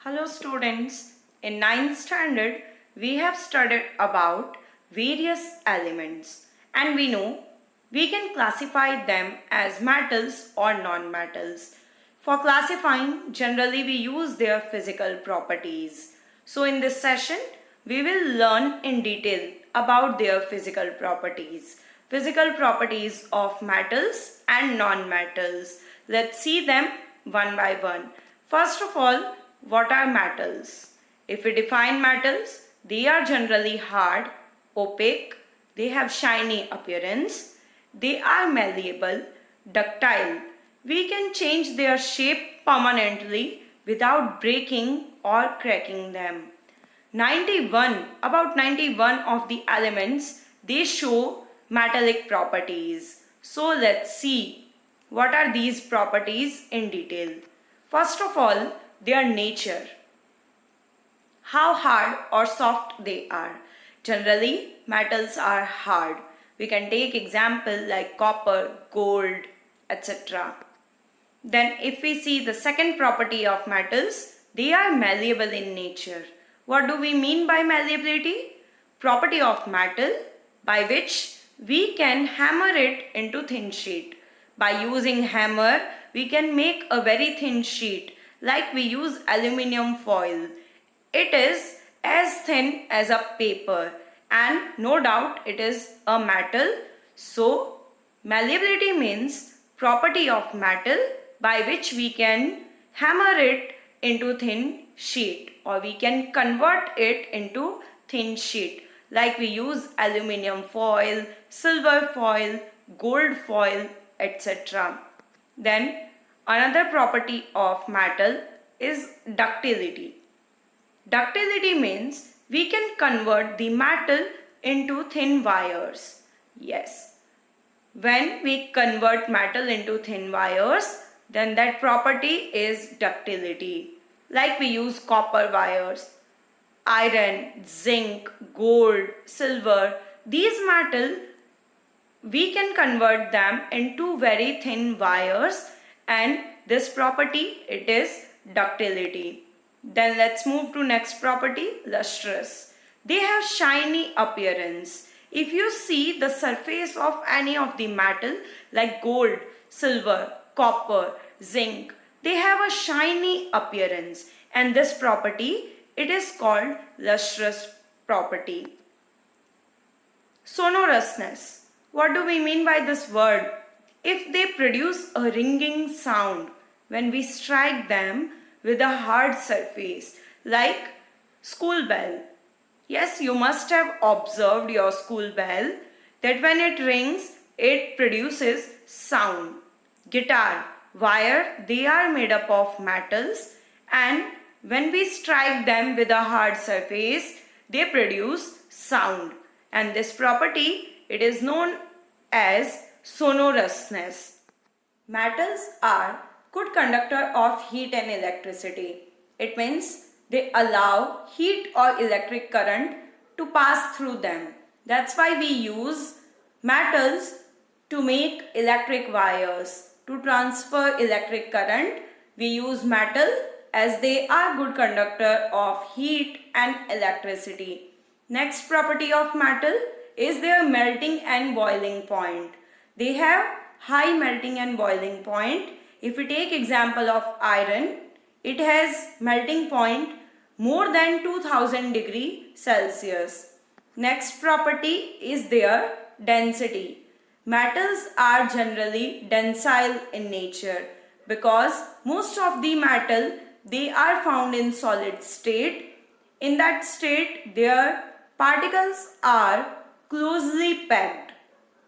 Hello students, in ninth standard we have studied about various elements and we know we can classify them as metals or non-metals. For classifying, generally we use their physical properties. So in this session, we will learn in detail about their physical properties. Physical properties of metals and non-metals. Let's see them one by one. First of all, what are metals? If we define metals, they are generally hard, opaque, they have shiny appearance, they are malleable, ductile. We can change their shape permanently without breaking or cracking them. About 91 of the elements, they show metallic properties. So let's see what are these properties in detail. First of all, their nature. How hard or soft they are. Generally, metals are hard. We can take example like copper, gold, etc. Then if we see the second property of metals, they are malleable in nature. What do we mean by malleability? Property of metal by which we can hammer it into thin sheet. By using hammer, we can make a very thin sheet like we use aluminium foil. It is as thin as a paper and no doubt it is a metal. So malleability means property of metal by which we can hammer it into thin sheet or we can convert it into thin sheet like we use aluminium foil, silver foil, gold foil, etc. Then another property of metal is ductility. Ductility means we can convert the metal into thin wires. Yes. When we convert metal into thin wires, then that property is ductility. Like we use copper wires, iron, zinc, gold, silver. These metal, we can convert them into very thin wires and this property, it is ductility. Then let's move to next property, lustrous. They have shiny appearance. If you see the surface of any of the metal like gold, silver, copper, zinc, they have a shiny appearance and this property, it is called lustrous property. Sonorousness. What do we mean by this word? If they produce a ringing sound when we strike them with a hard surface like school bell. Yes, you must have observed your school bell that when it rings, it produces sound. Guitar, wire, they are made up of metals and when we strike them with a hard surface, they produce sound. And this property, it is known as sonorousness. Metals are good conductor of heat and electricity. It means they allow heat or electric current to pass through them. That's why we use metals to make electric wires. To transfer electric current, we use metal as they are good conductor of heat and electricity. Next property of metal is their melting and boiling point. They have high melting and boiling point. If we take example of iron, it has melting point more than 2000 degree Celsius. Next property is their density. Metals are generally tensile in nature because most of the metal, they are found in solid state. In that state, their particles are closely packed.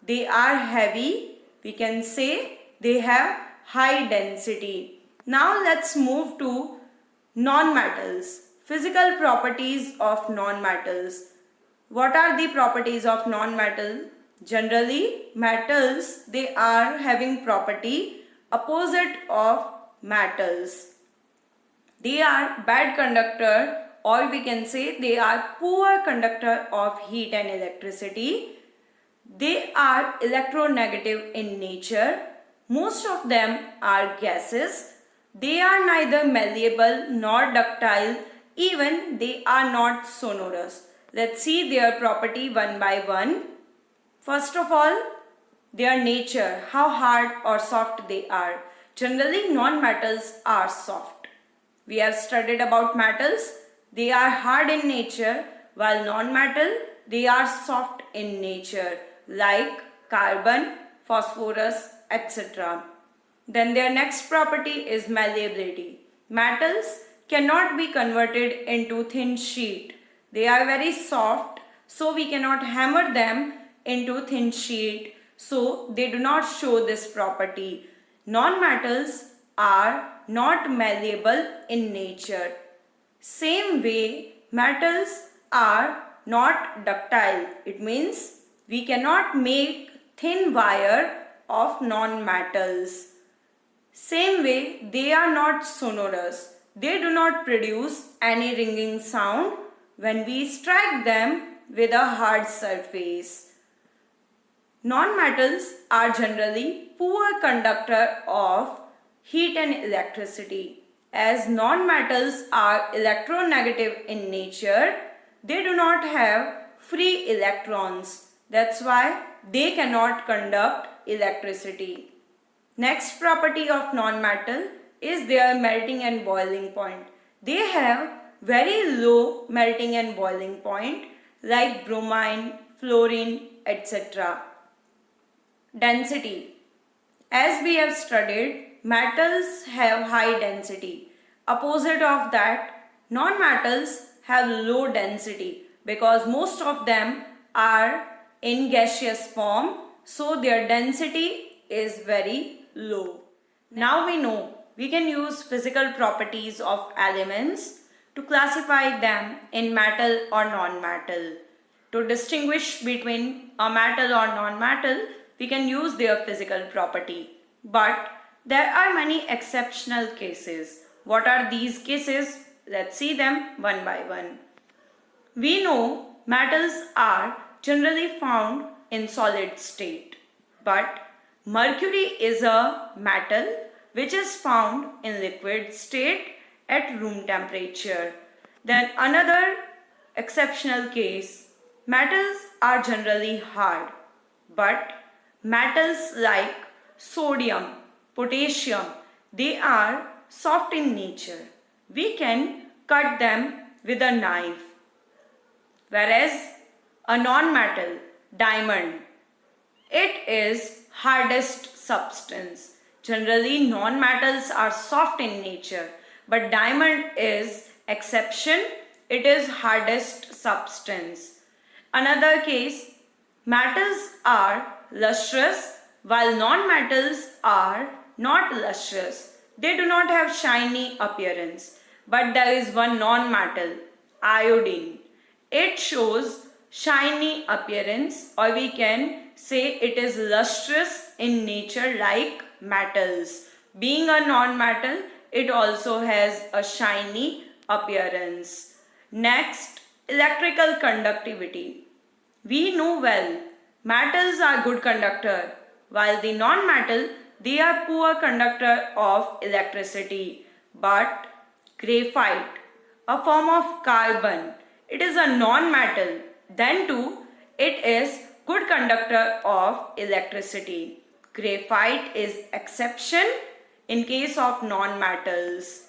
They are heavy. We can say they have high density. Now let's move to non-metals. Physical properties of non-metals. What are the properties of non-metal? Generally, metals, they are having property opposite of metals. They are bad conductor or we can say they are poor conductor of heat and electricity. They are electronegative in nature. Most of them are gases. They are neither malleable nor ductile, even they are not sonorous. Let's see their property one by one. First of all, their nature, how hard or soft they are. Generally, non-metals are soft. We have studied about metals. They are hard in nature, while non-metal, they are soft in nature, like carbon, phosphorus, etc. Then their next property is malleability. Metals cannot be converted into thin sheet. They are very soft, so we cannot hammer them into thin sheet, so they do not show this property. Non-metals are not malleable in nature. Same way, metals are not ductile. It means we cannot make thin wire of non-metals. Same way, they are not sonorous. They do not produce any ringing sound when we strike them with a hard surface. Non-metals are generally poor conductor of heat and electricity. As non-metals are electronegative in nature, they do not have free electrons. That's why they cannot conduct electricity. Next property of non-metal is their melting and boiling point. They have very low melting and boiling point like bromine, fluorine, etc. Density. As we have studied, metals have high density. Opposite of that, non-metals have low density because most of them are in gaseous form, so their density is very low. Now we know we can use physical properties of elements to classify them in metal or non-metal. To distinguish between a metal or non-metal, we can use their physical property. But there are many exceptional cases. What are these cases? Let's see them one by one. We know metals are generally found in solid state, but mercury is a metal which is found in liquid state at room temperature. Then another exceptional case, metals are generally hard, but metals like sodium, potassium, they are soft in nature. We can cut them with a knife. Whereas a non-metal, diamond, it is hardest substance. Generally, non-metals are soft in nature, but diamond is exception. It is hardest substance. Another case, metals are lustrous while non-metals are not lustrous. They do not have shiny appearance. But there is one non-metal, iodine. It shows shiny appearance, or we can say it is lustrous in nature like metals. Being a non-metal, it also has a shiny appearance. Next, electrical conductivity. We know well, metals are good conductor, while the non-metal, they are poor conductor of electricity. But graphite, a form of carbon, it is a non-metal. Then too, it is good conductor of electricity. Graphite is exception in case of non-metals.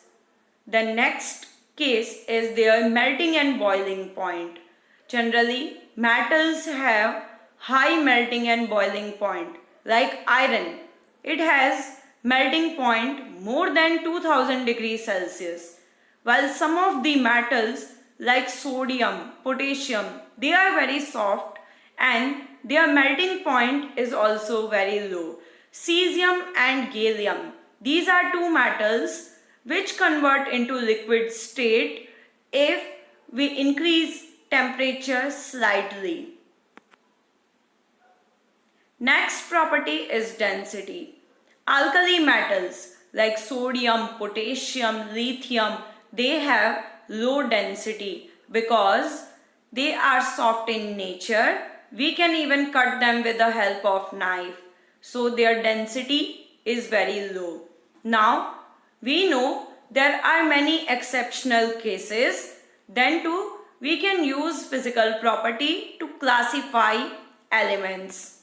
The next case is their melting and boiling point. Generally, metals have high melting and boiling point. Like iron, it has melting point more than 2000 degrees Celsius. While some of the metals like sodium, potassium, they are very soft and their melting point is also very low. Cesium and gallium, these are two metals which convert into liquid state if we increase temperature slightly. Next property is density. Alkali metals like sodium, potassium, lithium, they have low density because they are soft in nature. We can even cut them with the help of knife. So their density is very low. Now We know there are many exceptional cases. Then too, we can use physical property to classify elements.